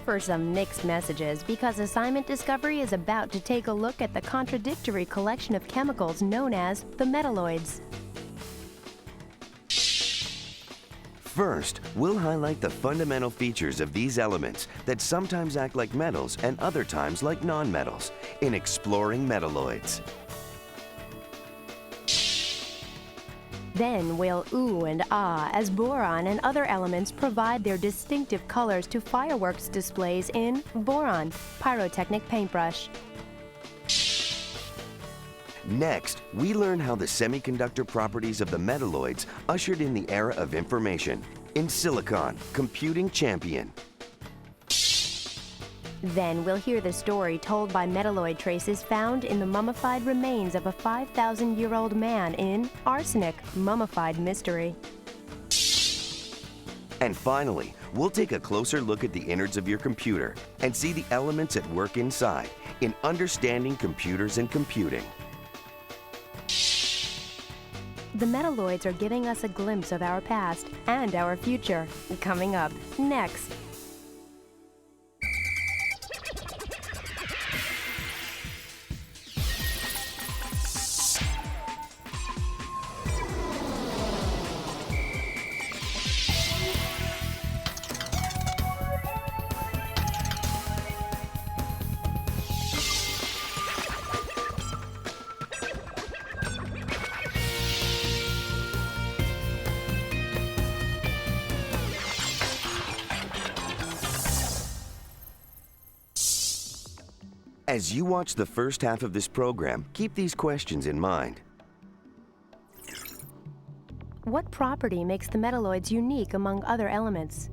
for some mixed messages because Assignment Discovery is about to take a look at the contradictory collection of chemicals known as the metalloids. First, we'll highlight the fundamental features of these elements that sometimes act like metals and other times like nonmetals in exploring metalloids. Then we'll ooh and ah as boron and other elements provide their distinctive colors to fireworks displays in Boron, Pyrotechnic Paintbrush. Next, we learn how the semiconductor properties of the metalloids ushered in the era of information in Silicon, Computing Champion. Then we'll hear the story told by metalloid traces found in the mummified remains of a 5,000-year-old man in Arsenic, Mummified Mystery. And finally, we'll take a closer look at the innards of your computer and see the elements at work inside in Understanding Computers and Computing. The metalloids are giving us a glimpse of our past and our future. Coming up next. As you watch the first half of this program, keep these questions in mind. What property makes the metalloids unique among other elements?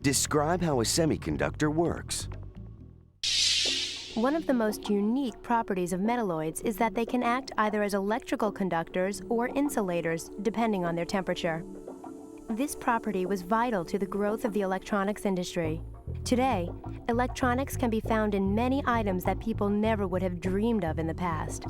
Describe how a semiconductor works. One of the most unique properties of metalloids is that they can act either as electrical conductors or insulators, depending on their temperature. This property was vital to the growth of the electronics industry. Today, electronics can be found in many items that people never would have dreamed of in the past.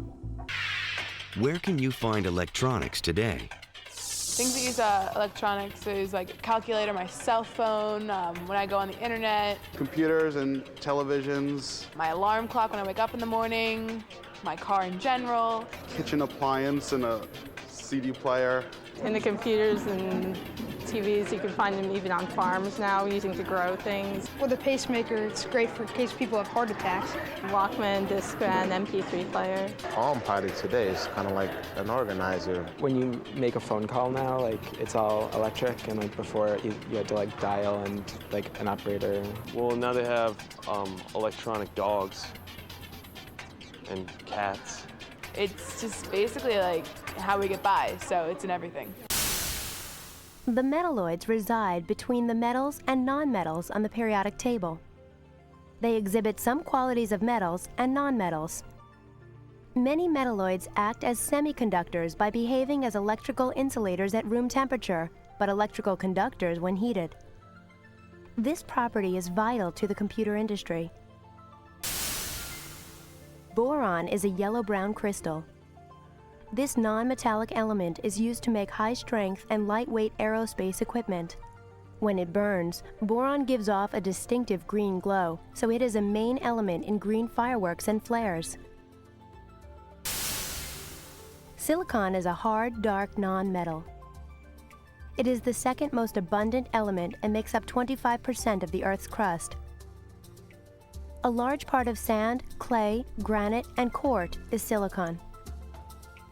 Where can you find electronics today? Things that use electronics is like a calculator, my cell phone, when I go on the internet. Computers and televisions. My alarm clock when I wake up in the morning, my car in general. Kitchen appliance and a CD player. In the computers and TVs, you can find them even on farms now, using to grow things. With a pacemaker, it's great for in case people have heart attacks. Walkman, Discman, MP3 player. Palm Pilot today is kind of like an organizer. When you make a phone call now, like it's all electric, and like before you had to like dial and like an operator. Well, now they have electronic dogs and cats. It's just basically like how we get by, so it's in everything. The metalloids reside between the metals and nonmetals on the periodic table. They exhibit some qualities of metals and nonmetals. Many metalloids act as semiconductors by behaving as electrical insulators at room temperature, but electrical conductors when heated. This property is vital to the computer industry. Boron is a yellow-brown crystal. This non-metallic element is used to make high-strength and lightweight aerospace equipment. When it burns, boron gives off a distinctive green glow, so it is a main element in green fireworks and flares. Silicon is a hard, dark non-metal. It is the second most abundant element and makes up 25% of the Earth's crust. A large part of sand, clay, granite, and quartz is silicon.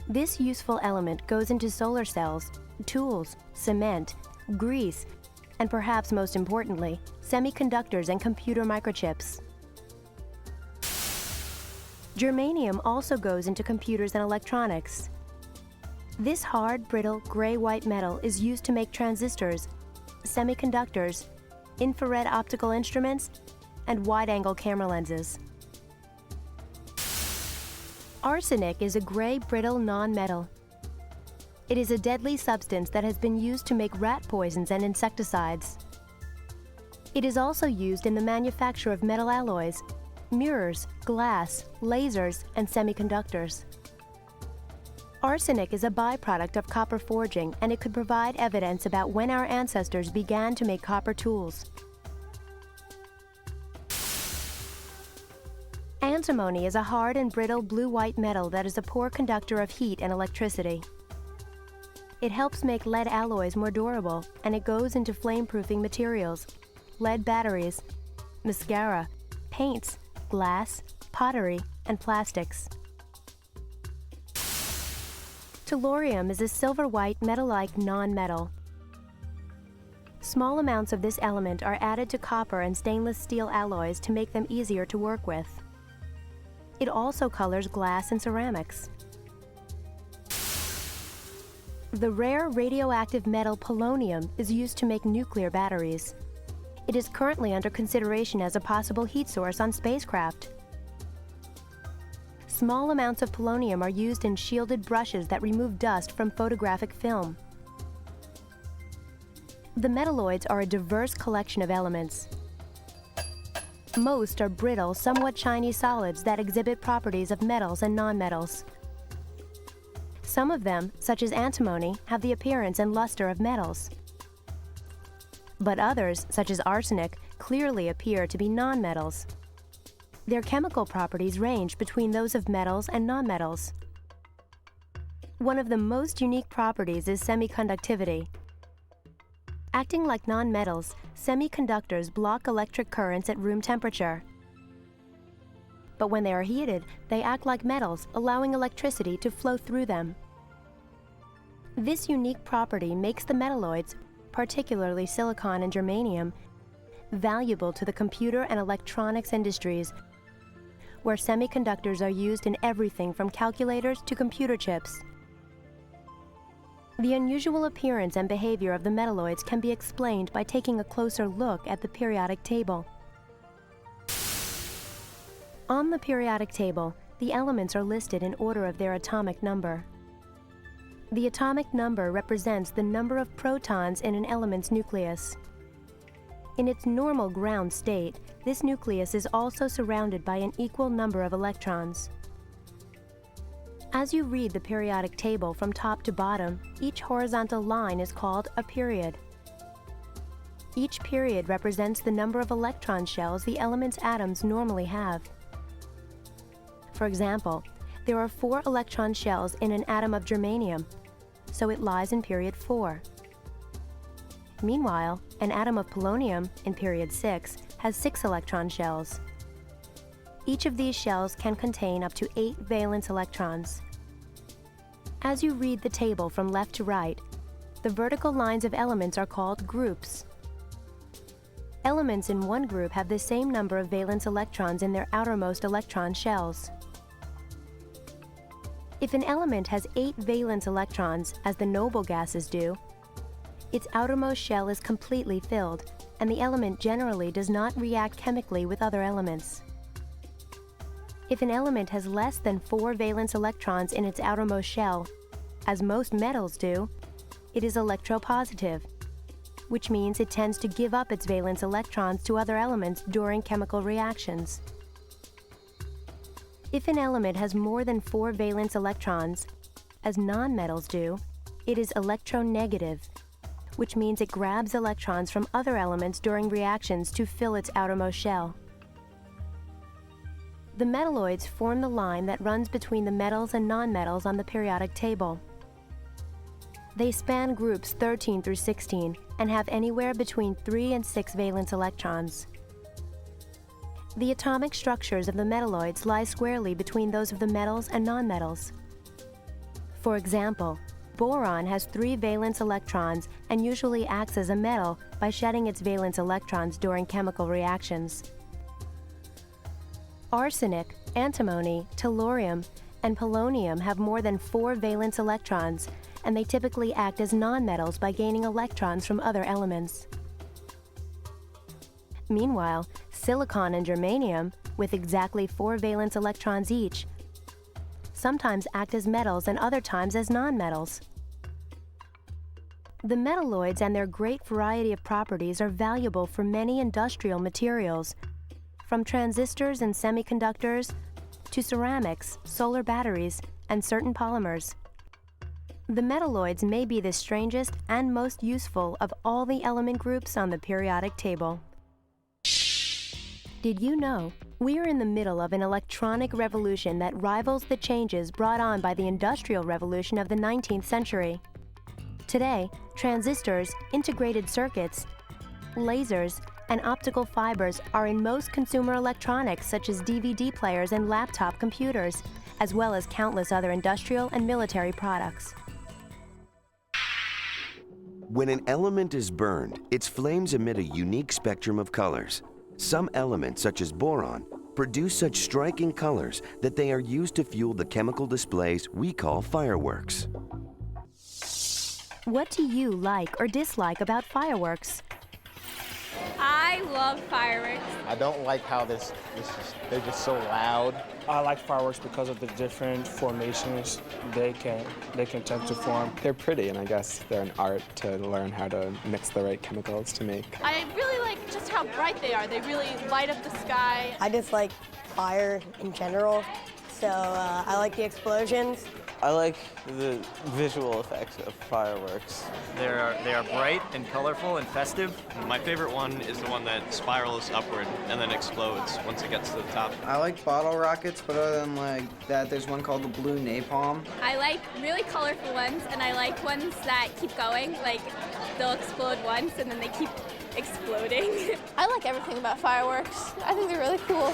This useful element goes into solar cells, tools, cement, grease, and perhaps most importantly, semiconductors and computer microchips. Germanium also goes into computers and electronics. This hard, brittle, gray-white metal is used to make transistors, semiconductors, infrared optical instruments, and wide-angle camera lenses. Arsenic is a gray, brittle non-metal. It is a deadly substance that has been used to make rat poisons and insecticides. It is also used in the manufacture of metal alloys, mirrors, glass, lasers, and semiconductors. Arsenic is a byproduct of copper forging, and it could provide evidence about when our ancestors began to make copper tools. Antimony is a hard and brittle blue-white metal that is a poor conductor of heat and electricity. It helps make lead alloys more durable, and it goes into flame-proofing materials, lead batteries, mascara, paints, glass, pottery, and plastics. Tellurium is a silver-white metal-like non-metal. Small amounts of this element are added to copper and stainless steel alloys to make them easier to work with. It also colors glass and ceramics. The rare radioactive metal polonium is used to make nuclear batteries. It is currently under consideration as a possible heat source on spacecraft. Small amounts of polonium are used in shielded brushes that remove dust from photographic film. The metalloids are a diverse collection of elements. Most are brittle, somewhat shiny solids that exhibit properties of metals and nonmetals. Some of them, such as antimony, have the appearance and luster of metals. But others, such as arsenic, clearly appear to be nonmetals. Their chemical properties range between those of metals and nonmetals. One of the most unique properties is semiconductivity. Acting like nonmetals, semiconductors block electric currents at room temperature. But when they are heated, they act like metals, allowing electricity to flow through them. This unique property makes the metalloids, particularly silicon and germanium, valuable to the computer and electronics industries, where semiconductors are used in everything from calculators to computer chips. The unusual appearance and behavior of the metalloids can be explained by taking a closer look at the periodic table. On the periodic table, the elements are listed in order of their atomic number. The atomic number represents the number of protons in an element's nucleus. In its normal ground state, this nucleus is also surrounded by an equal number of electrons. As you read the periodic table from top to bottom, each horizontal line is called a period. Each period represents the number of electron shells the element's atoms normally have. For example, there are 4 electron shells in an atom of germanium, so it lies in period 4. Meanwhile, an atom of polonium, in period 6, has 6 electron shells. Each of these shells can contain up to 8 valence electrons. As you read the table from left to right, the vertical lines of elements are called groups. Elements in one group have the same number of valence electrons in their outermost electron shells. If an element has 8 valence electrons, as the noble gases do, its outermost shell is completely filled, and the element generally does not react chemically with other elements. If an element has less than 4 valence electrons in its outermost shell, as most metals do, it is electropositive, which means it tends to give up its valence electrons to other elements during chemical reactions. If an element has more than 4 valence electrons, as nonmetals do, it is electronegative, which means it grabs electrons from other elements during reactions to fill its outermost shell. The metalloids form the line that runs between the metals and nonmetals on the periodic table. They span groups 13 through 16 and have anywhere between 3 and 6 valence electrons. The atomic structures of the metalloids lie squarely between those of the metals and nonmetals. For example, boron has 3 valence electrons and usually acts as a metal by shedding its valence electrons during chemical reactions. Arsenic, antimony, tellurium, and polonium have more than 4 valence electrons, and they typically act as nonmetals by gaining electrons from other elements. Meanwhile, silicon and germanium, with exactly 4 valence electrons each, sometimes act as metals and other times as nonmetals. The metalloids and their great variety of properties are valuable for many industrial materials, from transistors and semiconductors to ceramics, solar batteries, and certain polymers. The metalloids may be the strangest and most useful of all the element groups on the periodic table. Did you know We are in the middle of an electronic revolution that rivals the changes brought on by the Industrial Revolution of the 19th century. Today, transistors, integrated circuits, lasers, and optical fibers are in most consumer electronics such as DVD players and laptop computers, as well as countless other industrial and military products. When an element is burned, its flames emit a unique spectrum of colors. Some elements, such as boron, produce such striking colors that they are used to fuel the chemical displays we call fireworks. What do you like or dislike about fireworks? I love fireworks. I don't like how they're just so loud. I like fireworks because of the different formations they can tend to form. They're pretty, and I guess they're an art to learn how to mix the right chemicals to make. I really like just how bright they are. They really light up the sky. I just like fire in general, so I like the explosions. I like the visual effects of fireworks. They are bright and colorful and festive. My favorite one is the one that spirals upward and then explodes once it gets to the top. I like bottle rockets, but other than like that, there's one called the blue napalm. I like really colorful ones, and I like ones that keep going. Like, they'll explode once, and then they keep exploding. I like everything about fireworks. I think they're really cool.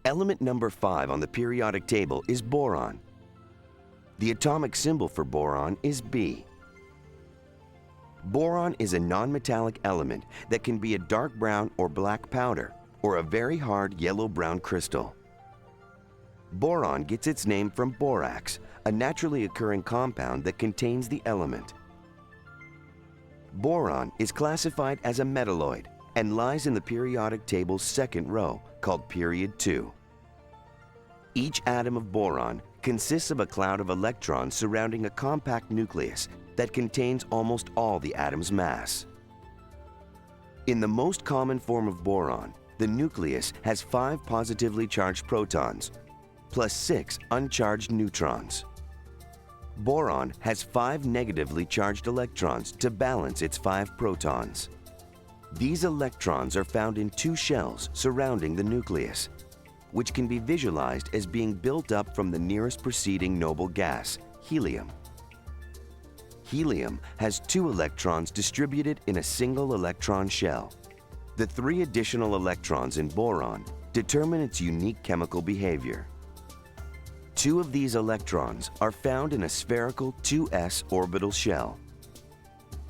Element number 5 on the periodic table is boron. The atomic symbol for boron is B. Boron is a nonmetallic element that can be a dark brown or black powder, or a very hard yellow-brown crystal. Boron gets its name from borax, a naturally occurring compound that contains the element. Boron is classified as a metalloid and lies in the periodic table's second row, called period 2. Each atom of boron consists of a cloud of electrons surrounding a compact nucleus that contains almost all the atom's mass. In the most common form of boron, the nucleus has 5 positively charged protons, plus 6 uncharged neutrons. Boron has 5 negatively charged electrons to balance its 5 protons. These electrons are found in 2 shells surrounding the nucleus, which can be visualized as being built up from the nearest preceding noble gas, helium. Helium has 2 electrons distributed in a single electron shell. The 3 additional electrons in boron determine its unique chemical behavior. 2 of these electrons are found in a spherical 2s orbital shell.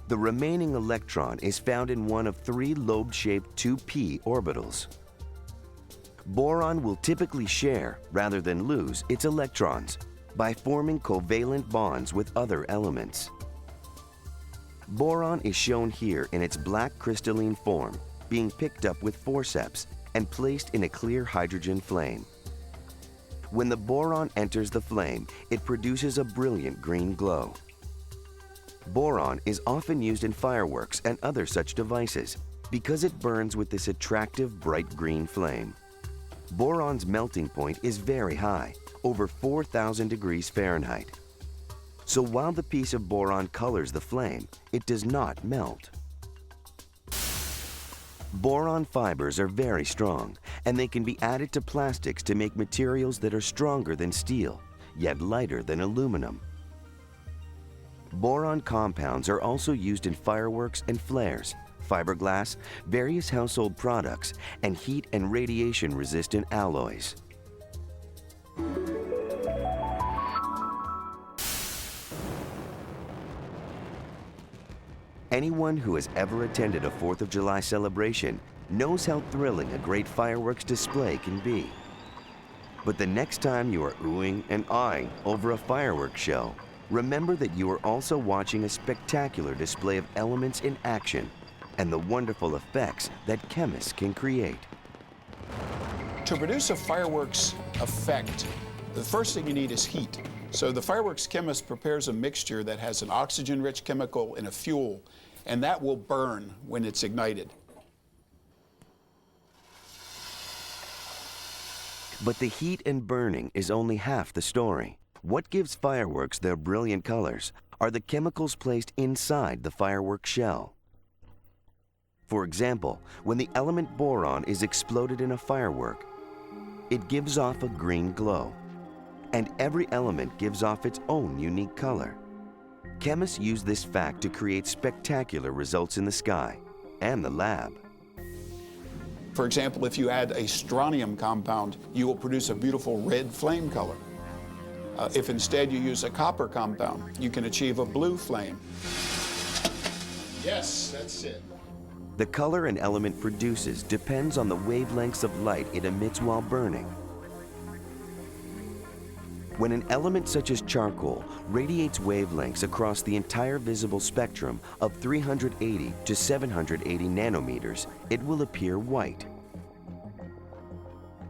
The remaining electron is found in one of 3 lobe-shaped 2p orbitals. Boron will typically share, rather than lose, its electrons by forming covalent bonds with other elements. Boron is shown here in its black crystalline form, being picked up with forceps and placed in a clear hydrogen flame. When the boron enters the flame, it produces a brilliant green glow. Boron is often used in fireworks and other such devices because it burns with this attractive bright green flame. Boron's melting point is very high, over 4,000 degrees Fahrenheit. So while the piece of boron colors the flame, it does not melt. Boron fibers are very strong, and they can be added to plastics to make materials that are stronger than steel, yet lighter than aluminum. Boron compounds are also used in fireworks and flares, fiberglass, various household products, and heat and radiation-resistant alloys. Anyone who has ever attended a 4th of July celebration knows how thrilling a great fireworks display can be. But the next time you are oohing and aahing over a fireworks show, remember that you are also watching a spectacular display of elements in action and the wonderful effects that chemists can create. To produce a fireworks effect, the first thing you need is heat. So the fireworks chemist prepares a mixture that has an oxygen-rich chemical and a fuel, and that will burn when it's ignited. But the heat and burning is only half the story. What gives fireworks their brilliant colors are the chemicals placed inside the fireworks shell. For example, when the element boron is exploded in a firework, it gives off a green glow. And every element gives off its own unique color. Chemists use this fact to create spectacular results in the sky and the lab. For example, if you add a strontium compound, you will produce a beautiful red flame color. If instead you use a copper compound, you can achieve a blue flame. Yes, that's it. The color an element produces depends on the wavelengths of light it emits while burning. When an element such as charcoal radiates wavelengths across the entire visible spectrum of 380 to 780 nanometers, it will appear white.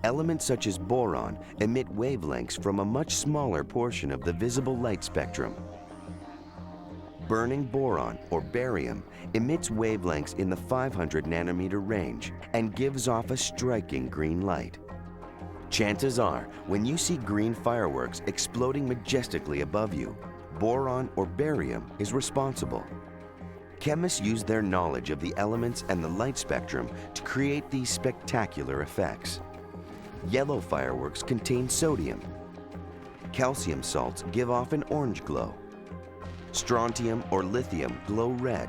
Elements such as boron emit wavelengths from a much smaller portion of the visible light spectrum. Burning boron, or barium, emits wavelengths in the 500 nanometer range and gives off a striking green light. Chances are, when you see green fireworks exploding majestically above you, boron or barium is responsible. Chemists use their knowledge of the elements and the light spectrum to create these spectacular effects. Yellow fireworks contain sodium. Calcium salts give off an orange glow. Strontium or lithium glow red.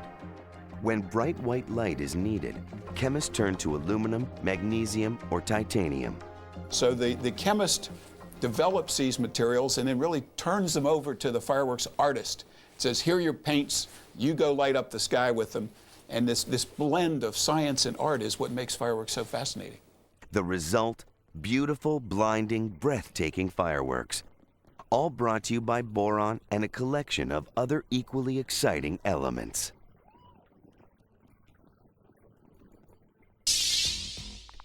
When bright white light is needed, chemists turn to aluminum, magnesium, or titanium. So the chemist develops these materials and then really turns them over to the fireworks artist. Says, here are your paints, you go light up the sky with them. And this blend of science and art is what makes fireworks so fascinating. The result, beautiful, blinding, breathtaking fireworks. All brought to you by boron and a collection of other equally exciting elements.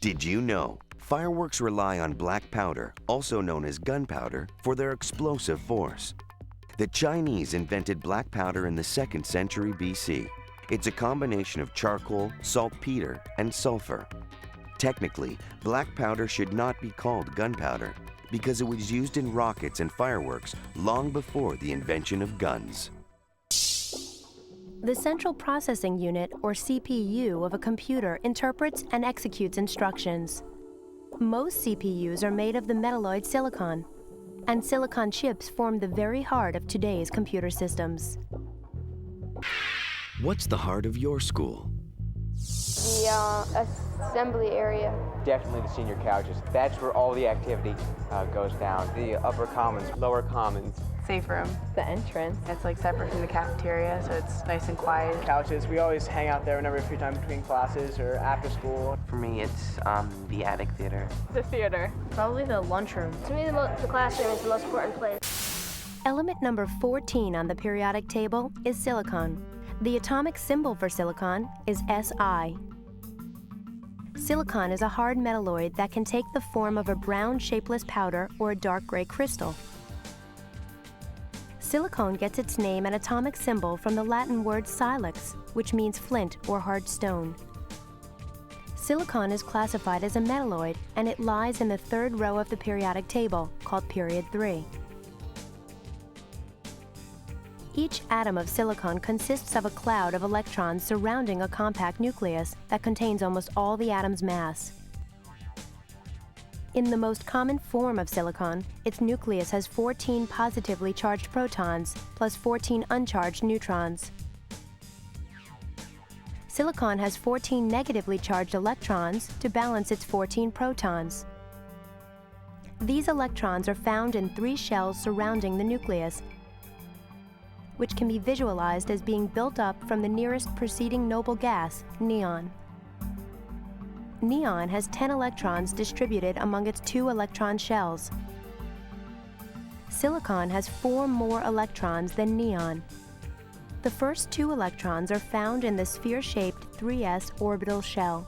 Did you know fireworks rely on black powder, also known as gunpowder, for their explosive force? The Chinese invented black powder in the 2nd century BC. It's a combination of charcoal, saltpeter, and sulfur. Technically, black powder should not be called gunpowder because it was used in rockets and fireworks long before the invention of guns. The central processing unit, or CPU, of a computer interprets and executes instructions. Most CPUs are made of the metalloid silicon, and silicon chips form the very heart of today's computer systems. What's the heart of your school? The assembly area. Definitely the senior couches. That's where all the activity goes down. The upper commons, lower commons. Safe room. The entrance. It's like separate from the cafeteria, so it's nice and quiet. Couches, we always hang out there whenever free time between classes or after school. For me, it's the attic theater. The theater. Probably the lunchroom. To me, the classroom is the most important place. Element number 14 on the periodic table is silicon. The atomic symbol for silicon is Si. Silicon is a hard metalloid that can take the form of a brown shapeless powder or a dark gray crystal. Silicon gets its name and atomic symbol from the Latin word silex, which means flint or hard stone. Silicon is classified as a metalloid, and it lies in the 3rd row of the periodic table, called period 3. Each atom of silicon consists of a cloud of electrons surrounding a compact nucleus that contains almost all the atom's mass. In the most common form of silicon, its nucleus has 14 positively charged protons plus 14 uncharged neutrons. Silicon has 14 negatively charged electrons to balance its 14 protons. These electrons are found in 3 shells surrounding the nucleus, which can be visualized as being built up from the nearest preceding noble gas, neon. Neon has 10 electrons distributed among its 2 electron shells. Silicon has 4 more electrons than neon. The first 2 electrons are found in the sphere-shaped 3s orbital shell.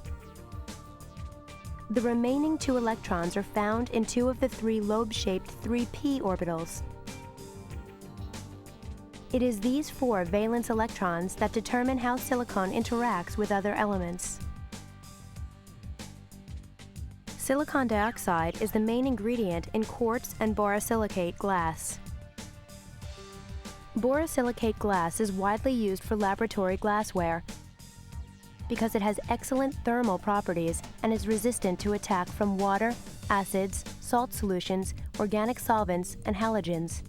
The remaining 2 electrons are found in 2 of the 3 lobe-shaped 3p orbitals. It is these 4 valence electrons that determine how silicon interacts with other elements. Silicon dioxide is the main ingredient in quartz and borosilicate glass. Borosilicate glass is widely used for laboratory glassware because it has excellent thermal properties and is resistant to attack from water, acids, salt solutions, organic solvents, and halogens.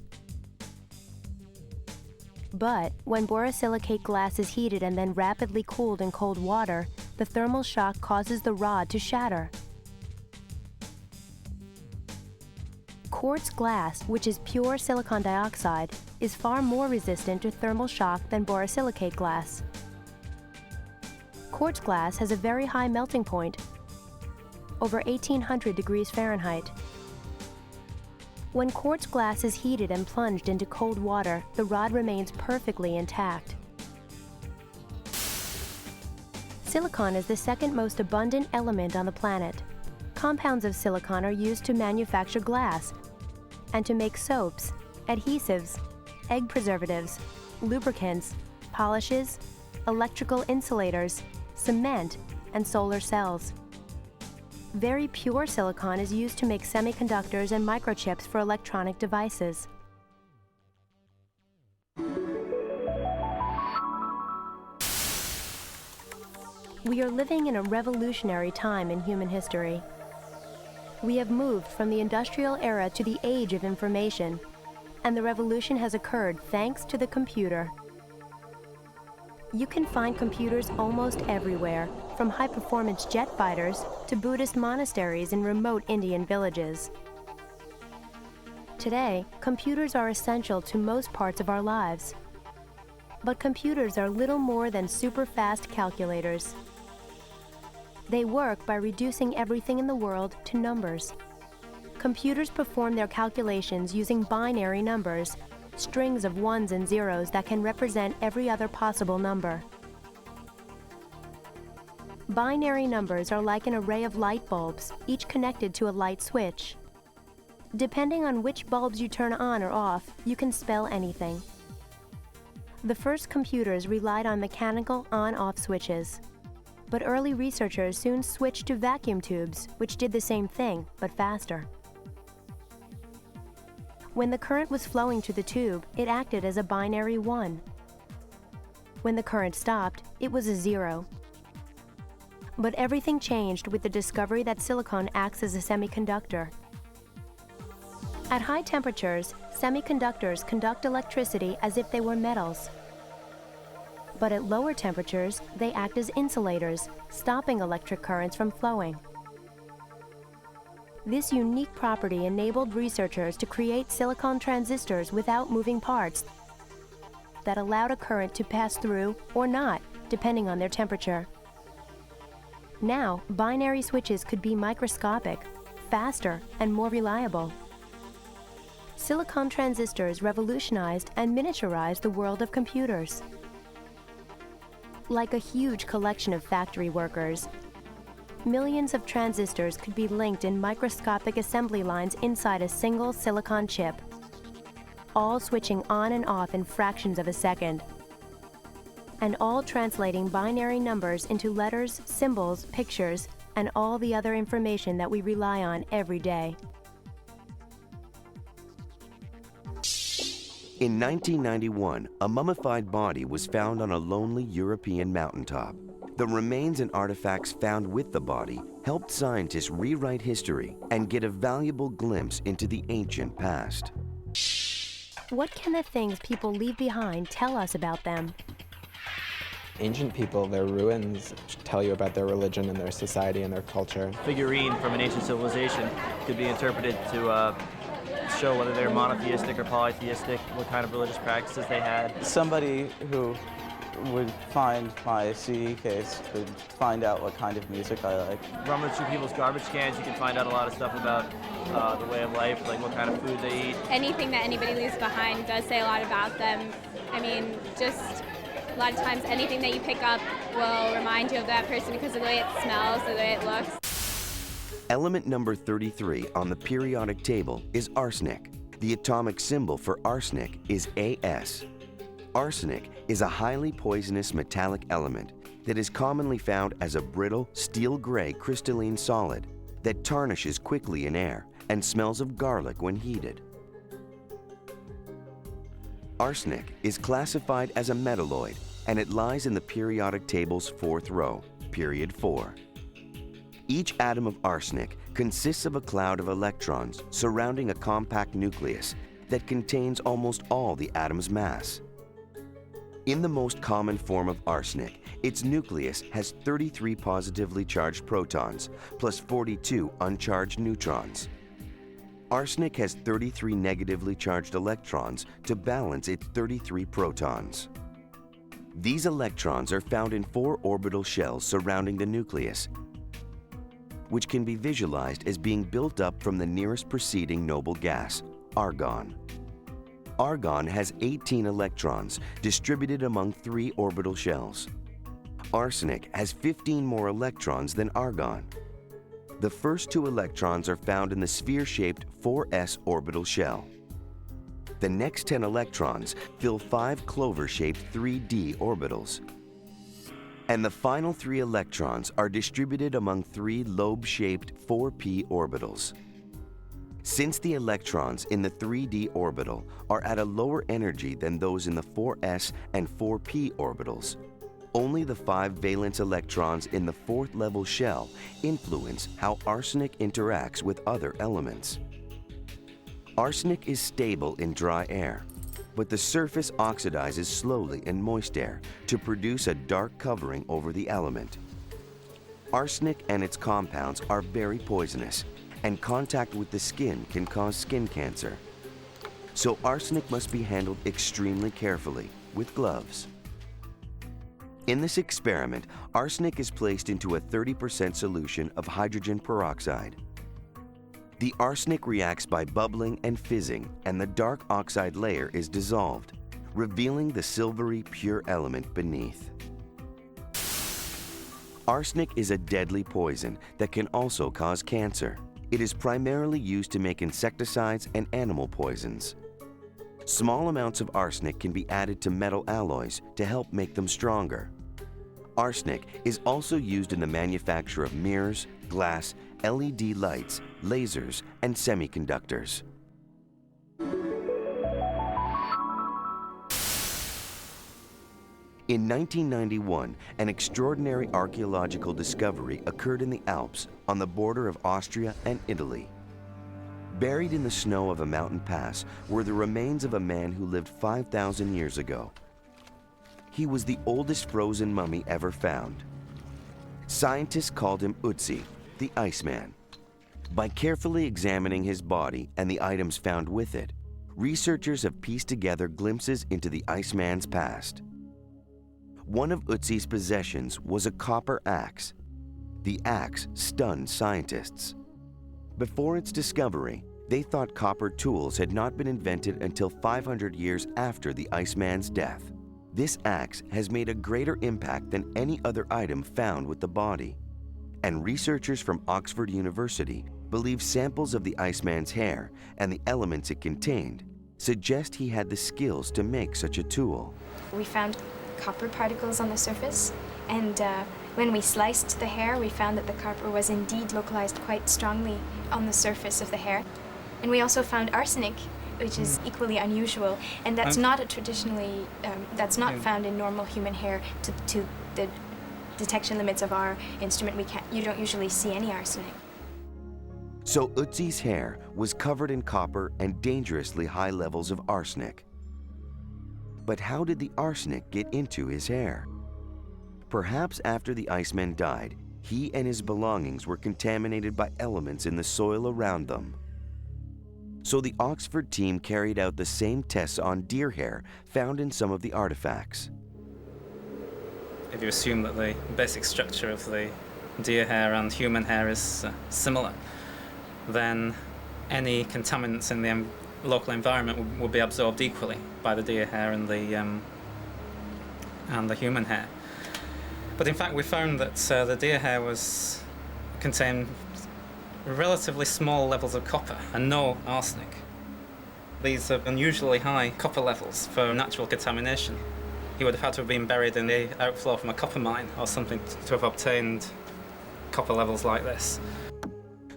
But when borosilicate glass is heated and then rapidly cooled in cold water, the thermal shock causes the rod to shatter. Quartz glass, which is pure silicon dioxide, is far more resistant to thermal shock than borosilicate glass. Quartz glass has a very high melting point, over 1800 degrees Fahrenheit. When quartz glass is heated and plunged into cold water, the rod remains perfectly intact. Silicon is the second most abundant element on the planet. Compounds of silicon are used to manufacture glass and to make soaps, adhesives, egg preservatives, lubricants, polishes, electrical insulators, cement, and solar cells. Very pure silicon is used to make semiconductors and microchips for electronic devices. We are living in a revolutionary time in human history. We have moved from the industrial era to the age of information, and the revolution has occurred thanks to the computer. You can find computers almost everywhere, from high-performance jet fighters to Buddhist monasteries in remote Indian villages. Today, computers are essential to most parts of our lives. But computers are little more than super-fast calculators. They work by reducing everything in the world to numbers. Computers perform their calculations using binary numbers, strings of ones and zeros that can represent every other possible number. Binary numbers are like an array of light bulbs, each connected to a light switch. Depending on which bulbs you turn on or off, you can spell anything. The first computers relied on mechanical on-off switches. But early researchers soon switched to vacuum tubes, which did the same thing, but faster. When the current was flowing to the tube, it acted as a binary 1. When the current stopped, it was a 0. But everything changed with the discovery that silicon acts as a semiconductor. At high temperatures, semiconductors conduct electricity as if they were metals. But at lower temperatures, they act as insulators, stopping electric currents from flowing. This unique property enabled researchers to create silicon transistors without moving parts that allowed a current to pass through or not, depending on their temperature. Now, binary switches could be microscopic, faster, and more reliable. Silicon transistors revolutionized and miniaturized the world of computers. Like a huge collection of factory workers, millions of transistors could be linked in microscopic assembly lines inside a single silicon chip, all switching on and off in fractions of a second, and all translating binary numbers into letters, symbols, pictures, and all the other information that we rely on every day. In 1991, a mummified body was found on a lonely European mountaintop. The remains and artifacts found with the body helped scientists rewrite history and get a valuable glimpse into the ancient past. What can the things people leave behind tell us about them? Ancient people, their ruins tell you about their religion and their society and their culture. A figurine from an ancient civilization could be interpreted to show whether they're monotheistic or polytheistic, what kind of religious practices they had. Somebody who would find my CD case could find out what kind of music I like. Rummage through people's garbage cans, you can find out a lot of stuff about the way of life, like what kind of food they eat. Anything that anybody leaves behind does say a lot about them. I mean, just a lot of times anything that you pick up will remind you of that person because of the way it smells, the way it looks. Element number 33 on the periodic table is arsenic. The atomic symbol for arsenic is As. Arsenic is a highly poisonous metallic element that is commonly found as a brittle, steel-gray crystalline solid that tarnishes quickly in air and smells of garlic when heated. Arsenic is classified as a metalloid, and it lies in the periodic table's 4th row. period 4. Each atom of arsenic consists of a cloud of electrons surrounding a compact nucleus that contains almost all the atom's mass. In the most common form of arsenic, its nucleus has 33 positively charged protons plus 42 uncharged neutrons. Arsenic has 33 negatively charged electrons to balance its 33 protons. These electrons are found in 4 orbital shells surrounding the nucleus, which can be visualized as being built up from the nearest preceding noble gas, argon. Argon has 18 electrons distributed among 3 orbital shells. Arsenic has 15 more electrons than argon. The first 2 electrons are found in the sphere-shaped 4s orbital shell. The next 10 electrons fill 5 clover-shaped 3d orbitals. And the final 3 electrons are distributed among 3 lobe-shaped 4p orbitals. Since the electrons in the 3d orbital are at a lower energy than those in the 4s and 4p orbitals, only the 5 valence electrons in the 4th level shell influence how arsenic interacts with other elements. Arsenic is stable in dry air, but the surface oxidizes slowly in moist air to produce a dark covering over the element. Arsenic and its compounds are very poisonous, and contact with the skin can cause skin cancer. So arsenic must be handled extremely carefully with gloves. In this experiment, arsenic is placed into a 30% solution of hydrogen peroxide. The arsenic reacts by bubbling and fizzing, and the dark oxide layer is dissolved, revealing the silvery, pure element beneath. Arsenic is a deadly poison that can also cause cancer. It is primarily used to make insecticides and animal poisons. Small amounts of arsenic can be added to metal alloys to help make them stronger. Arsenic is also used in the manufacture of mirrors, glass, LED lights, lasers, and semiconductors. In 1991, an extraordinary archaeological discovery occurred in the Alps on the border of Austria and Italy. Buried in the snow of a mountain pass were the remains of a man who lived 5,000 years ago. He was the oldest frozen mummy ever found. Scientists called him Ötzi, the Iceman. By carefully examining his body and the items found with it, researchers have pieced together glimpses into the Iceman's past. One of Ötzi's possessions was a copper axe. The axe stunned scientists. Before its discovery, they thought copper tools had not been invented until 500 years after the Iceman's death. This axe has made a greater impact than any other item found with the body. And researchers from Oxford University believe samples of the Iceman's hair and the elements it contained suggest he had the skills to make such a tool. We found copper particles on the surface, and when we sliced the hair, we found that the copper was indeed localized quite strongly on the surface of the hair. And we also found arsenic, which is equally unusual, and that's not a traditionally, that's not found in normal human hair to the detection limits of our instrument. You don't usually see any arsenic. So Ötzi's hair was covered in copper and dangerously high levels of arsenic. But how did the arsenic get into his hair? Perhaps after the Iceman died, he and his belongings were contaminated by elements in the soil around them. So the Oxford team carried out the same tests on deer hair found in some of the artifacts. If you assume that the basic structure of the deer hair and human hair is similar, then any contaminants in the local environment will be absorbed equally by the deer hair and the human hair. But in fact, we found that the deer hair contained relatively small levels of copper and no arsenic. These are unusually high copper levels for natural contamination. He would have had to have been buried in the outflow from a copper mine or something to have obtained copper levels like this.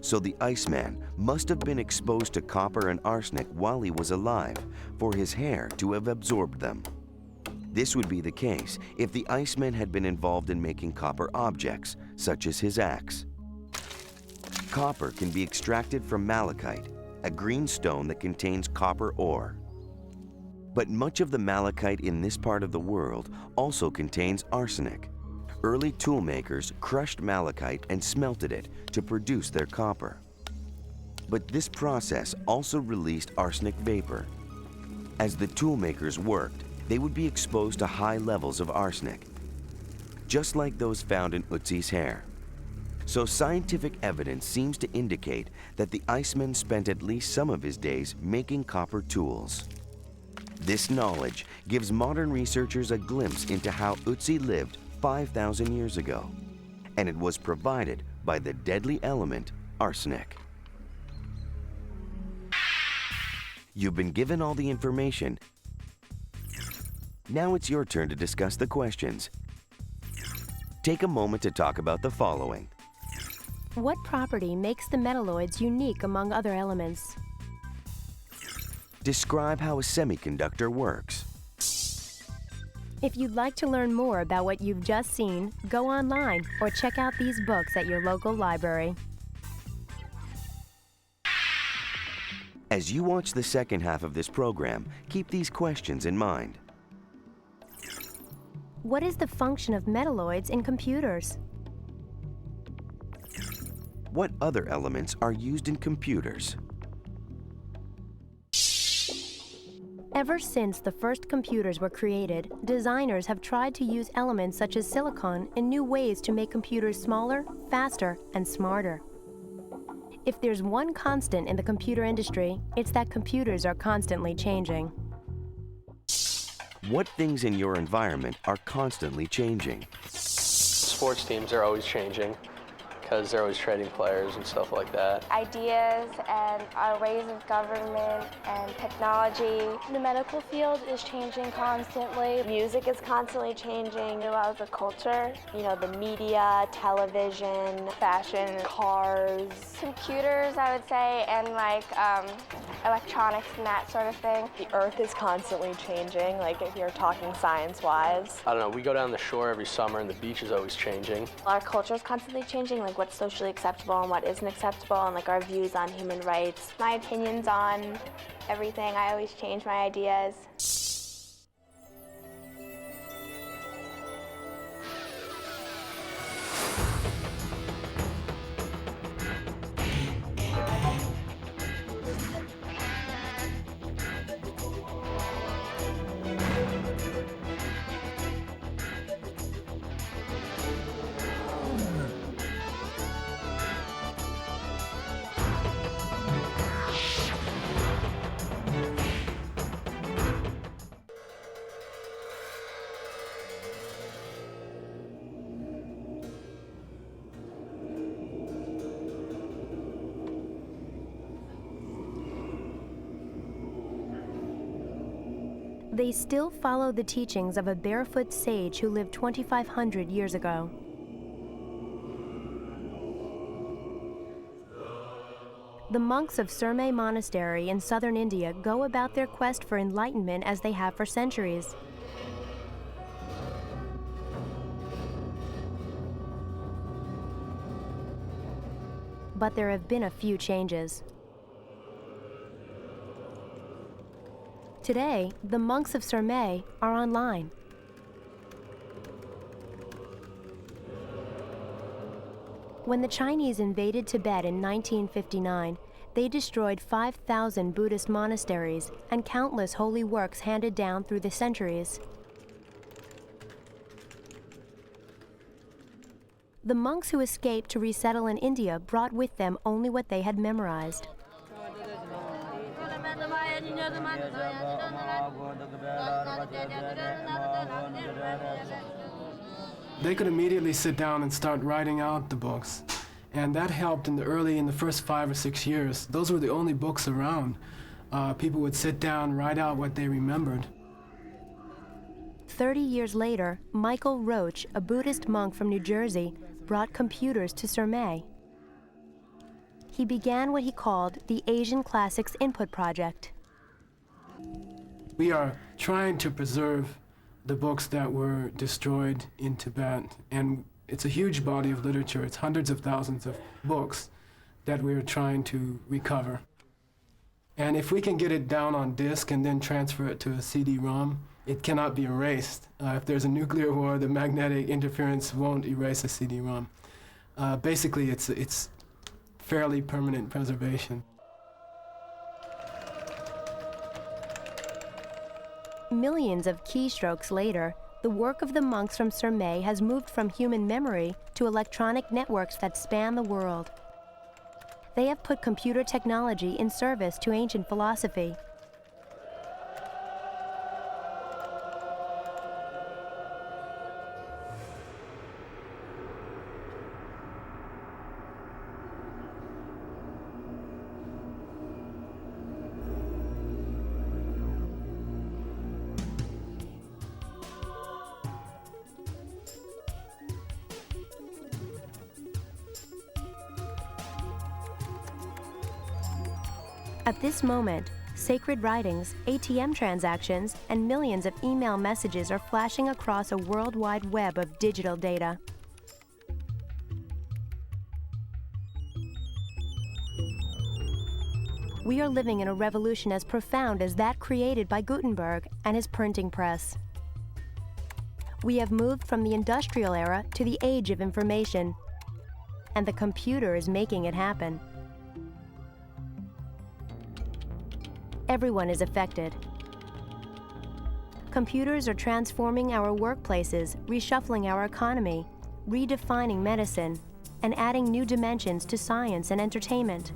So the Iceman must have been exposed to copper and arsenic while he was alive for his hair to have absorbed them. This would be the case if the Iceman had been involved in making copper objects, such as his axe. Copper can be extracted from malachite, a green stone that contains copper ore. But much of the malachite in this part of the world also contains arsenic. Early tool makers crushed malachite and smelted it to produce their copper. But this process also released arsenic vapor. As the tool makers worked, they would be exposed to high levels of arsenic, just like those found in Ötzi's hair. So scientific evidence seems to indicate that the Iceman spent at least some of his days making copper tools. This knowledge gives modern researchers a glimpse into how Ötzi lived 5,000 years ago, and it was provided by the deadly element arsenic. You've been given all the information. Now it's your turn to discuss the questions. Take a moment to talk about the following. What property makes the metalloids unique among other elements? Describe how a semiconductor works. If you'd like to learn more about what you've just seen, go online or check out these books at your local library. As you watch the second half of this program, keep these questions in mind. What is the function of metalloids in computers? What other elements are used in computers? Ever since the first computers were created, designers have tried to use elements such as silicon in new ways to make computers smaller, faster, and smarter. If there's one constant in the computer industry, it's that computers are constantly changing. What things in your environment are constantly changing? Sports teams are always changing because they're always trading players and stuff like that. Ideas and our ways of government and technology. The medical field is changing constantly. Music is constantly changing. A lot of the culture, the media, television, fashion, cars. Computers, I would say, and electronics and that sort of thing. The earth is constantly changing, if you're talking science-wise. I don't know, we go down the shore every summer and the beach is always changing. Our culture is constantly changing, what's socially acceptable and what isn't acceptable, and our views on human rights. My opinions on everything, I always change my ideas. They still follow the teachings of a barefoot sage who lived 2,500 years ago. The monks of Surmay Monastery in southern India go about their quest for enlightenment as they have for centuries. But there have been a few changes. Today, the monks of Surmay are online. When the Chinese invaded Tibet in 1959, they destroyed 5,000 Buddhist monasteries and countless holy works handed down through the centuries. The monks who escaped to resettle in India brought with them only what they had memorized. They could immediately sit down and start writing out the books. And that helped in the first 5 or 6 years. Those were the only books around. People would sit down, write out what they remembered. 30 years later, Michael Roach, a Buddhist monk from New Jersey, brought computers to Surmay. He began what he called the Asian Classics Input Project. We are trying to preserve the books that were destroyed in Tibet. And it's a huge body of literature. It's hundreds of thousands of books that we're trying to recover. And if we can get it down on disk and then transfer it to a CD-ROM, it cannot be erased. If there's a nuclear war, the magnetic interference won't erase a CD-ROM. Basically, it's fairly permanent preservation. Millions of keystrokes later, the work of the monks from Surmay has moved from human memory to electronic networks that span the world. They have put computer technology in service to ancient philosophy. At this moment, sacred writings, ATM transactions, and millions of email messages are flashing across a worldwide web of digital data. We are living in a revolution as profound as that created by Gutenberg and his printing press. We have moved from the industrial era to the age of information, and the computer is making it happen. Everyone is affected. Computers are transforming our workplaces, reshuffling our economy, redefining medicine, and adding new dimensions to science and entertainment.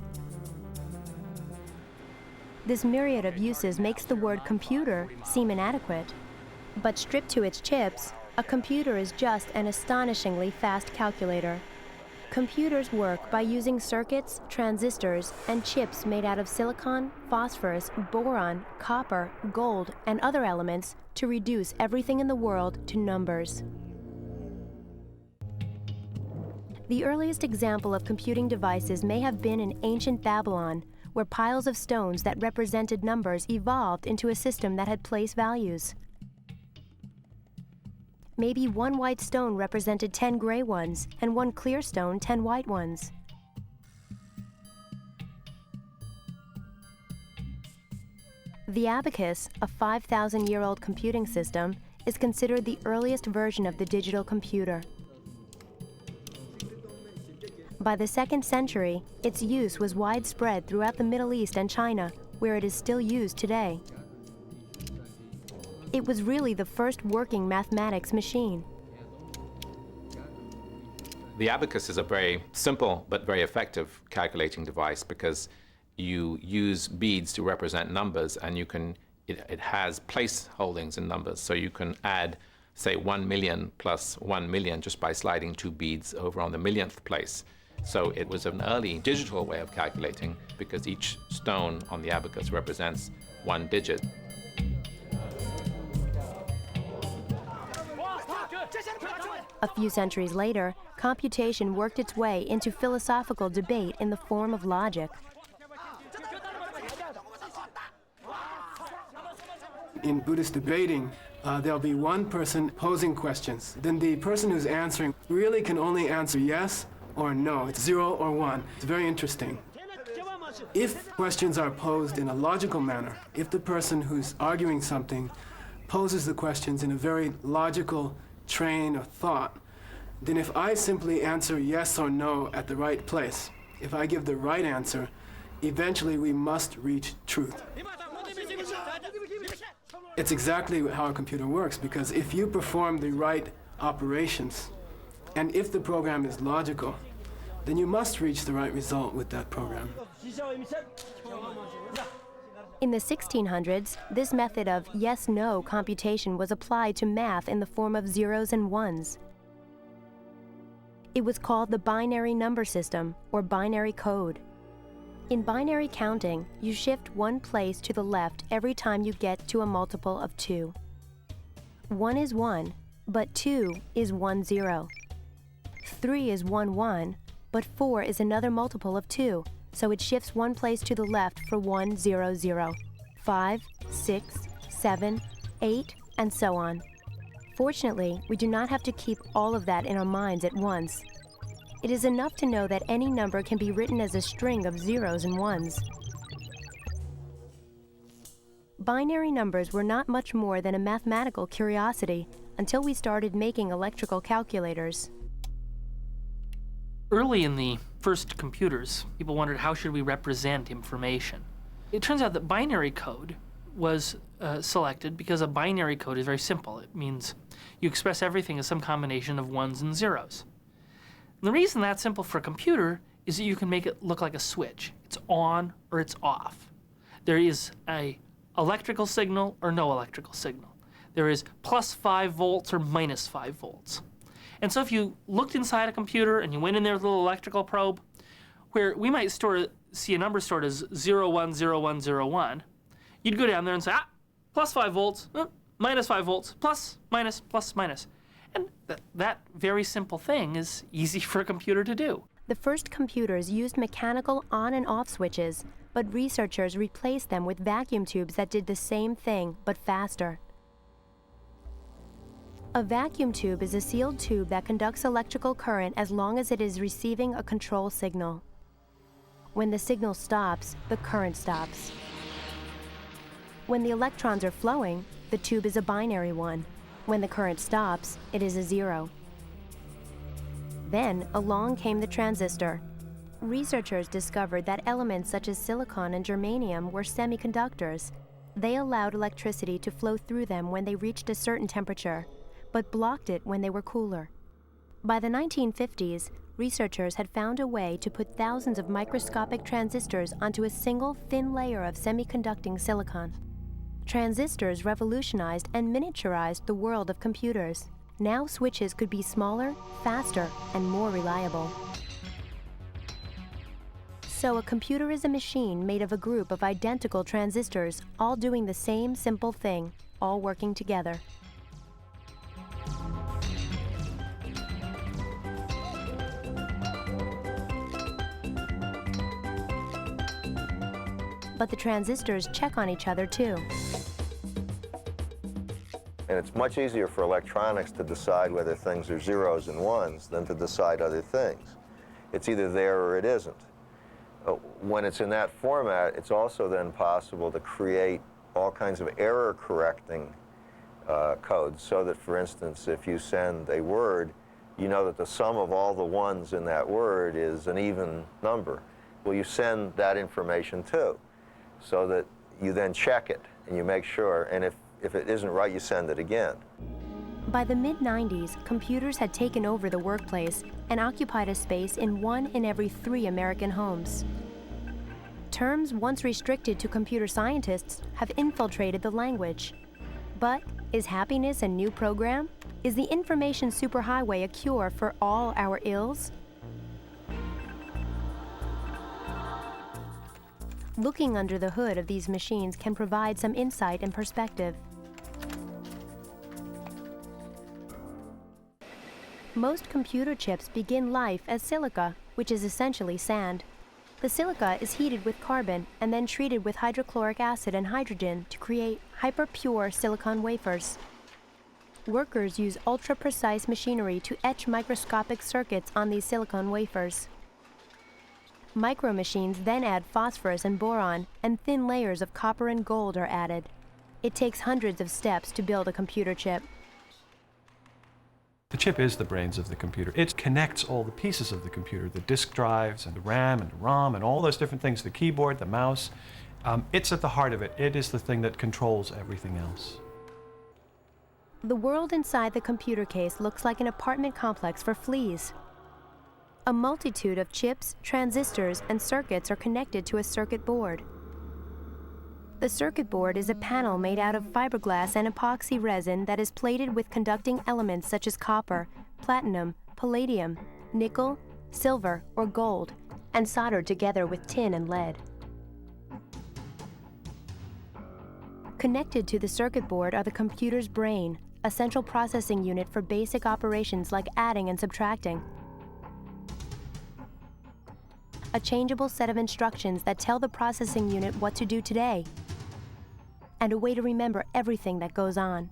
This myriad of uses makes the word computer seem inadequate. But stripped to its chips, a computer is just an astonishingly fast calculator. Computers work by using circuits, transistors, and chips made out of silicon, phosphorus, boron, copper, gold, and other elements to reduce everything in the world to numbers. The earliest example of computing devices may have been in ancient Babylon, where piles of stones that represented numbers evolved into a system that had place values. Maybe one white stone represented 10 gray ones, and one clear stone 10 white ones. The abacus, a 5,000-year-old computing system, is considered the earliest version of the digital computer. By the 2nd century, its use was widespread throughout the Middle East and China, where it is still used today. It was really the first working mathematics machine. The abacus is a very simple but very effective calculating device because you use beads to represent numbers, and it has place holdings in numbers, so you can add, say, 1 million plus 1 million just by sliding 2 beads over on the millionth place. So it was an early digital way of calculating because each stone on the abacus represents 1 digit. A few centuries later, computation worked its way into philosophical debate in the form of logic. In Buddhist debating, there'll be one person posing questions. Then the person who's answering really can only answer yes or no. It's 0 or 1. It's very interesting. If questions are posed in a logical manner, if the person who's arguing something poses the questions in a very logical train of thought, then if I simply answer yes or no at the right place, if I give the right answer, eventually we must reach truth. It's exactly how a computer works, because if you perform the right operations, and if the program is logical, then you must reach the right result with that program. In the 1600s, this method of yes-no computation was applied to math in the form of zeros and ones. It was called the binary number system, or binary code. In binary counting, you shift one place to the left every time you get to a multiple of 2. 1 is 1, but 2 is 1, 0. 3 is 1, 1, but 4 is another multiple of 2, so it shifts one place to the left for 1, 0, 0. 5, 6, 7, 8, and so on. Fortunately, we do not have to keep all of that in our minds at once. It is enough to know that any number can be written as a string of zeros and ones. Binary numbers were not much more than a mathematical curiosity until we started making electrical calculators. Early in the first computers, people wondered how should we represent information. It turns out that binary code was selected because a binary code is very simple. It means you express everything as some combination of ones and zeros. And the reason that's simple for a computer is that you can make it look like a switch. It's on or it's off. There is a electrical signal or no electrical signal. There is plus 5 volts or minus 5 volts. And so if you looked inside a computer and you went in there with a little electrical probe, where we might see a number stored as 010101, you'd go down there and say, plus 5 volts, minus 5 volts, plus, minus, plus, minus. And that very simple thing is easy for a computer to do. The first computers used mechanical on and off switches, but researchers replaced them with vacuum tubes that did the same thing, but faster. A vacuum tube is a sealed tube that conducts electrical current as long as it is receiving a control signal. When the signal stops, the current stops. When the electrons are flowing, the tube is a binary one. When the current stops, it is a 0. Then, along came the transistor. Researchers discovered that elements such as silicon and germanium were semiconductors. They allowed electricity to flow through them when they reached a certain temperature, but blocked it when they were cooler. By the 1950s, researchers had found a way to put thousands of microscopic transistors onto a single thin layer of semiconducting silicon. Transistors revolutionized and miniaturized the world of computers. Now switches could be smaller, faster, and more reliable. So a computer is a machine made of a group of identical transistors, all doing the same simple thing, all working together. But the transistors check on each other too. And it's much easier for electronics to decide whether things are zeros and ones than to decide other things. It's either there or it isn't. When it's in that format, it's also then possible to create all kinds of error-correcting codes so that, for instance, if you send a word, you know that the sum of all the ones in that word is an even number. Well, you send that information too, so that you then check it and you make sure, and if it isn't right, you send it again. By the mid-90s, computers had taken over the workplace and occupied a space in 1 in every 3 American homes. Terms once restricted to computer scientists have infiltrated the language. But is happiness a new program? Is the information superhighway a cure for all our ills? Looking under the hood of these machines can provide some insight and perspective. Most computer chips begin life as silica, which is essentially sand. The silica is heated with carbon and then treated with hydrochloric acid and hydrogen to create hyper-pure silicon wafers. Workers use ultra-precise machinery to etch microscopic circuits on these silicon wafers. Micro machines then add phosphorus and boron, and thin layers of copper and gold are added. It takes hundreds of steps to build a computer chip. The chip is the brains of the computer. It connects all the pieces of the computer, the disk drives and the RAM and the ROM and all those different things, the keyboard, the mouse. It's at the heart of it. It is the thing that controls everything else. The world inside the computer case looks like an apartment complex for fleas. A multitude of chips, transistors, and circuits are connected to a circuit board. The circuit board is a panel made out of fiberglass and epoxy resin that is plated with conducting elements such as copper, platinum, palladium, nickel, silver, or gold, and soldered together with tin and lead. Connected to the circuit board are the computer's brain, a central processing unit for basic operations like adding and subtracting. A changeable set of instructions that tell the processing unit what to do today, and a way to remember everything that goes on.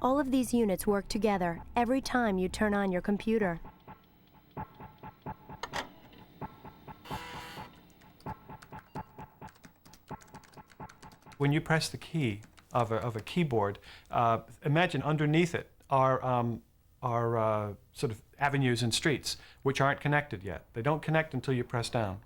All of these units work together every time you turn on your computer. When you press the key of a keyboard, imagine underneath it are sort of avenues and streets which aren't connected yet. They don't connect until you press down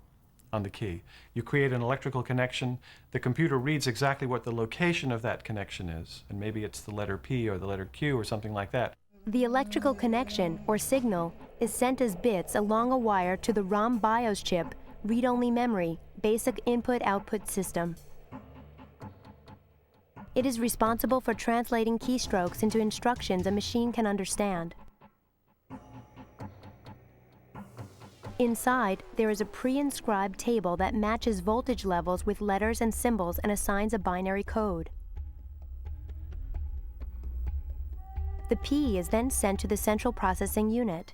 on the key. You create an electrical connection. The computer reads exactly what the location of that connection is, and maybe it's the letter P or the letter Q or something like that. The electrical connection, or signal, is sent as bits along a wire to the ROM BIOS chip, read-only memory, basic input-output system. It is responsible for translating keystrokes into instructions a machine can understand. Inside, there is a pre-inscribed table that matches voltage levels with letters and symbols and assigns a binary code. The P is then sent to the central processing unit.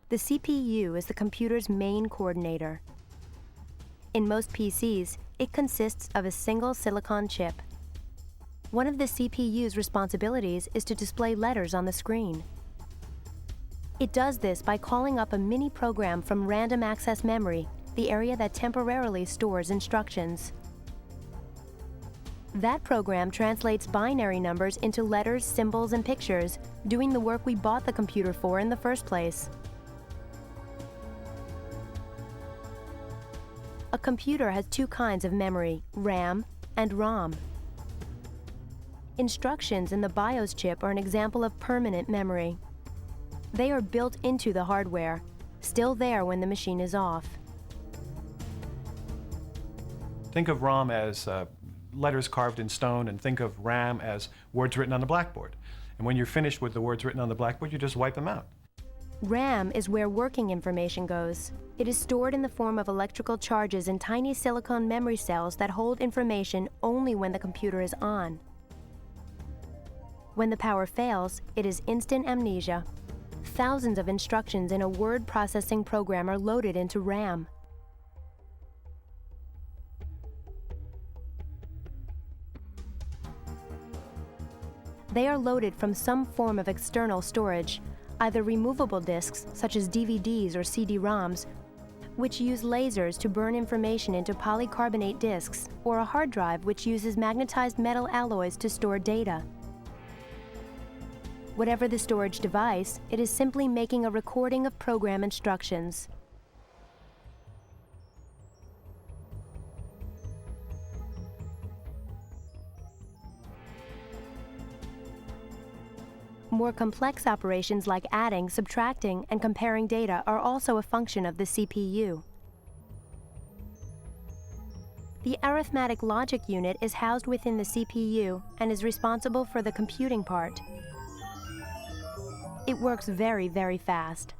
The CPU is the computer's main coordinator. In most PCs, it consists of a single silicon chip. One of the CPU's responsibilities is to display letters on the screen. It does this by calling up a mini program from random access memory, the area that temporarily stores instructions. That program translates binary numbers into letters, symbols, and pictures, doing the work we bought the computer for in the first place. A computer has two kinds of memory, RAM and ROM. Instructions in the BIOS chip are an example of permanent memory. They are built into the hardware, still there when the machine is off. Think of ROM as letters carved in stone, and think of RAM as words written on the blackboard. And when you're finished with the words written on the blackboard, you just wipe them out. RAM is where working information goes. It is stored in the form of electrical charges in tiny silicon memory cells that hold information only when the computer is on. When the power fails, it is instant amnesia. Thousands of instructions in a word processing program are loaded into RAM. They are loaded from some form of external storage, either removable disks, such as DVDs or CD-ROMs, which use lasers to burn information into polycarbonate disks, or a hard drive which uses magnetized metal alloys to store data. Whatever the storage device, it is simply making a recording of program instructions. More complex operations like adding, subtracting, and comparing data are also a function of the CPU. The arithmetic logic unit is housed within the CPU and is responsible for the computing part. It works very, very fast.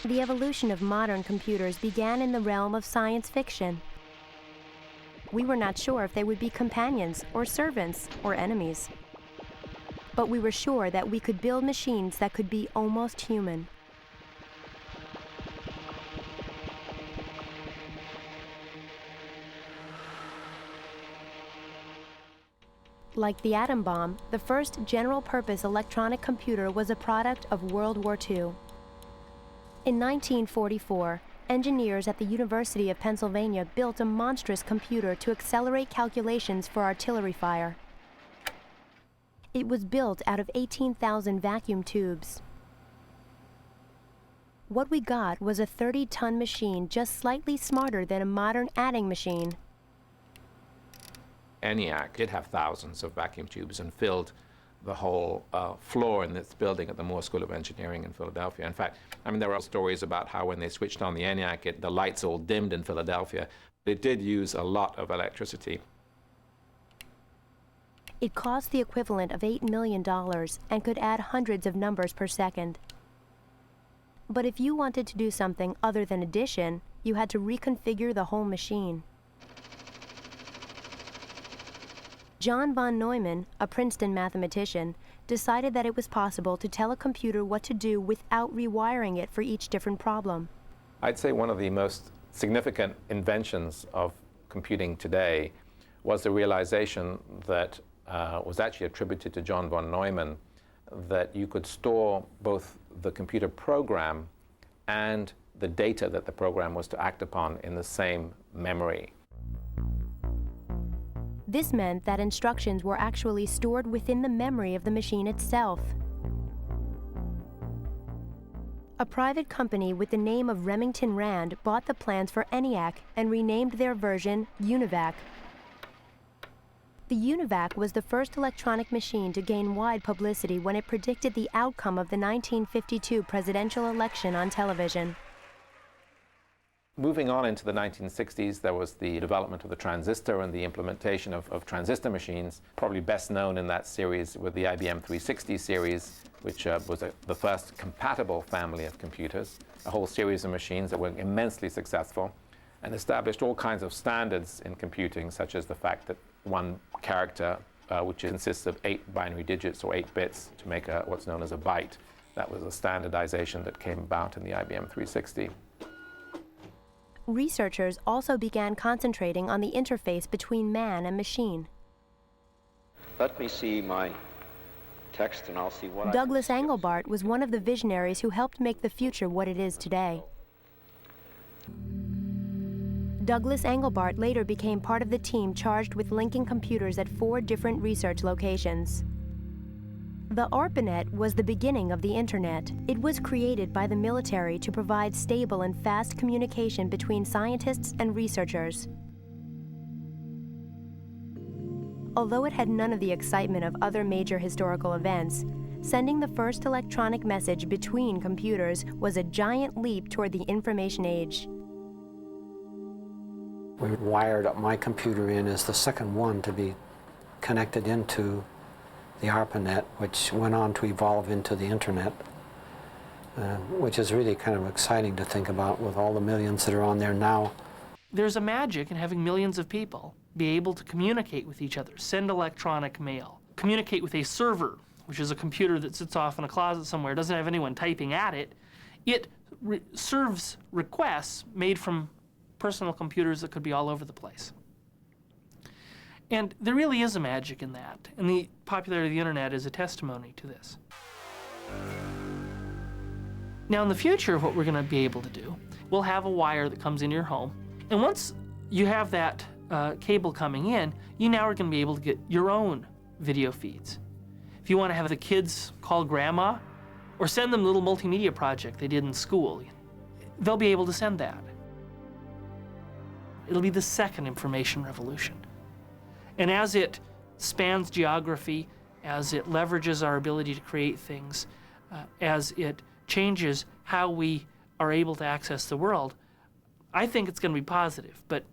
The evolution of modern computers began in the realm of science fiction. We were not sure if they would be companions, or servants, or enemies. But we were sure that we could build machines that could be almost human. Like the atom bomb, the first general-purpose electronic computer was a product of World War II. In 1944, engineers at the University of Pennsylvania built a monstrous computer to accelerate calculations for artillery fire. It was built out of 18,000 vacuum tubes. What we got was a 30-ton machine just slightly smarter than a modern adding machine. ENIAC did have thousands of vacuum tubes and filled the whole floor in this building at the Moore School of Engineering in Philadelphia. In fact, I mean, there are stories about how when they switched on the ENIAC, the lights all dimmed in Philadelphia. It did use a lot of electricity. It cost the equivalent of $8 million and could add hundreds of numbers per second. But if you wanted to do something other than addition, you had to reconfigure the whole machine. John von Neumann, a Princeton mathematician, decided that it was possible to tell a computer what to do without rewiring it for each different problem. I'd say one of the most significant inventions of computing today was the realization that was actually attributed to John von Neumann, that you could store both the computer program and the data that the program was to act upon in the same memory. This meant that instructions were actually stored within the memory of the machine itself. A private company with the name of Remington Rand bought the plans for ENIAC and renamed their version UNIVAC. The UNIVAC was the first electronic machine to gain wide publicity when it predicted the outcome of the 1952 presidential election on television. Moving on into the 1960s, there was the development of the transistor and the implementation of transistor machines, probably best known in that series with the IBM 360 series, which was the first compatible family of computers, a whole series of machines that were immensely successful and established all kinds of standards in computing, such as the fact that one character, which consists of 8 binary digits or 8 bits to make what's known as a byte, that was a standardization that came about in the IBM 360. Researchers also began concentrating on the interface between man and machine. Let me see my text and I'll see what Douglas Engelbart was one of the visionaries who helped make the future what it is today. Douglas Engelbart later became part of the team charged with linking computers at 4 different research locations. The ARPANET was the beginning of the Internet. It was created by the military to provide stable and fast communication between scientists and researchers. Although it had none of the excitement of other major historical events, sending the first electronic message between computers was a giant leap toward the information age. We wired up my computer in as the second one to be connected into the ARPANET, which went on to evolve into the Internet, which is really kind of exciting to think about with all the millions that are on there now. There's a magic in having millions of people be able to communicate with each other, send electronic mail, communicate with a server, which is a computer that sits off in a closet somewhere, doesn't have anyone typing at it. It serves requests made from personal computers that could be all over the place. And there really is a magic in that, and the popularity of the Internet is a testimony to this. Now in the future, what we're going to be able to do, we'll have a wire that comes into your home, and once you have that cable coming in, you now are going to be able to get your own video feeds. If you want to have the kids call grandma, or send them a little multimedia project they did in school, they'll be able to send that. It'll be the second information revolution. And as it spans geography, as it leverages our ability to create things, as it changes how we are able to access the world, I think it's going to be positive. But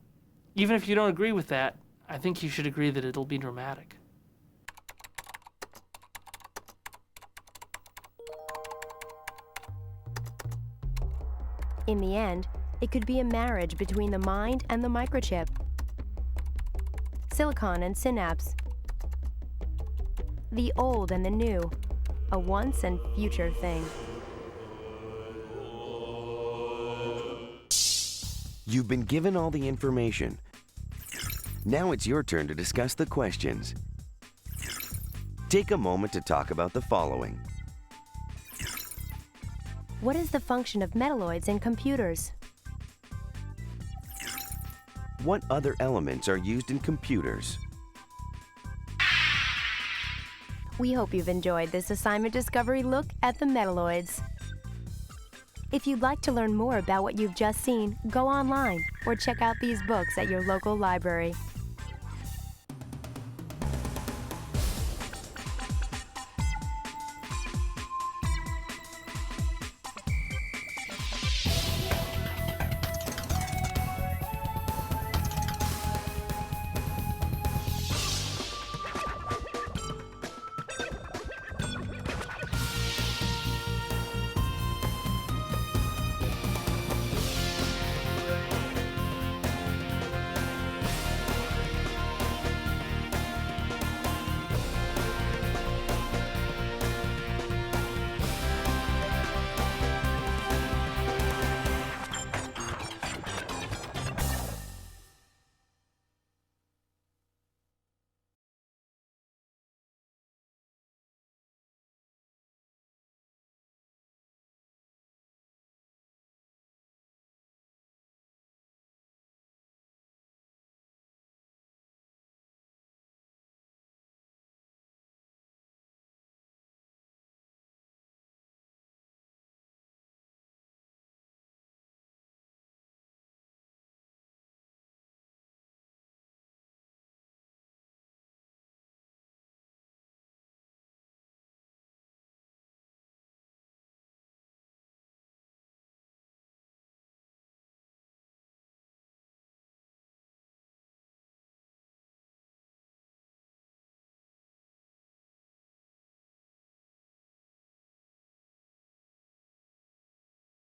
even if you don't agree with that, I think you should agree that it'll be dramatic. In the end, it could be a marriage between the mind and the microchip, silicon and synapse, the old and the new, a once and future thing. You've been given all the information. Now it's your turn to discuss the questions. Take a moment to talk about the following. What is the function of metalloids in computers? What other elements are used in computers? We hope you've enjoyed this assignment discovery look at the Metalloids. If you'd like to learn more about what you've just seen, go online or check out these books at your local library.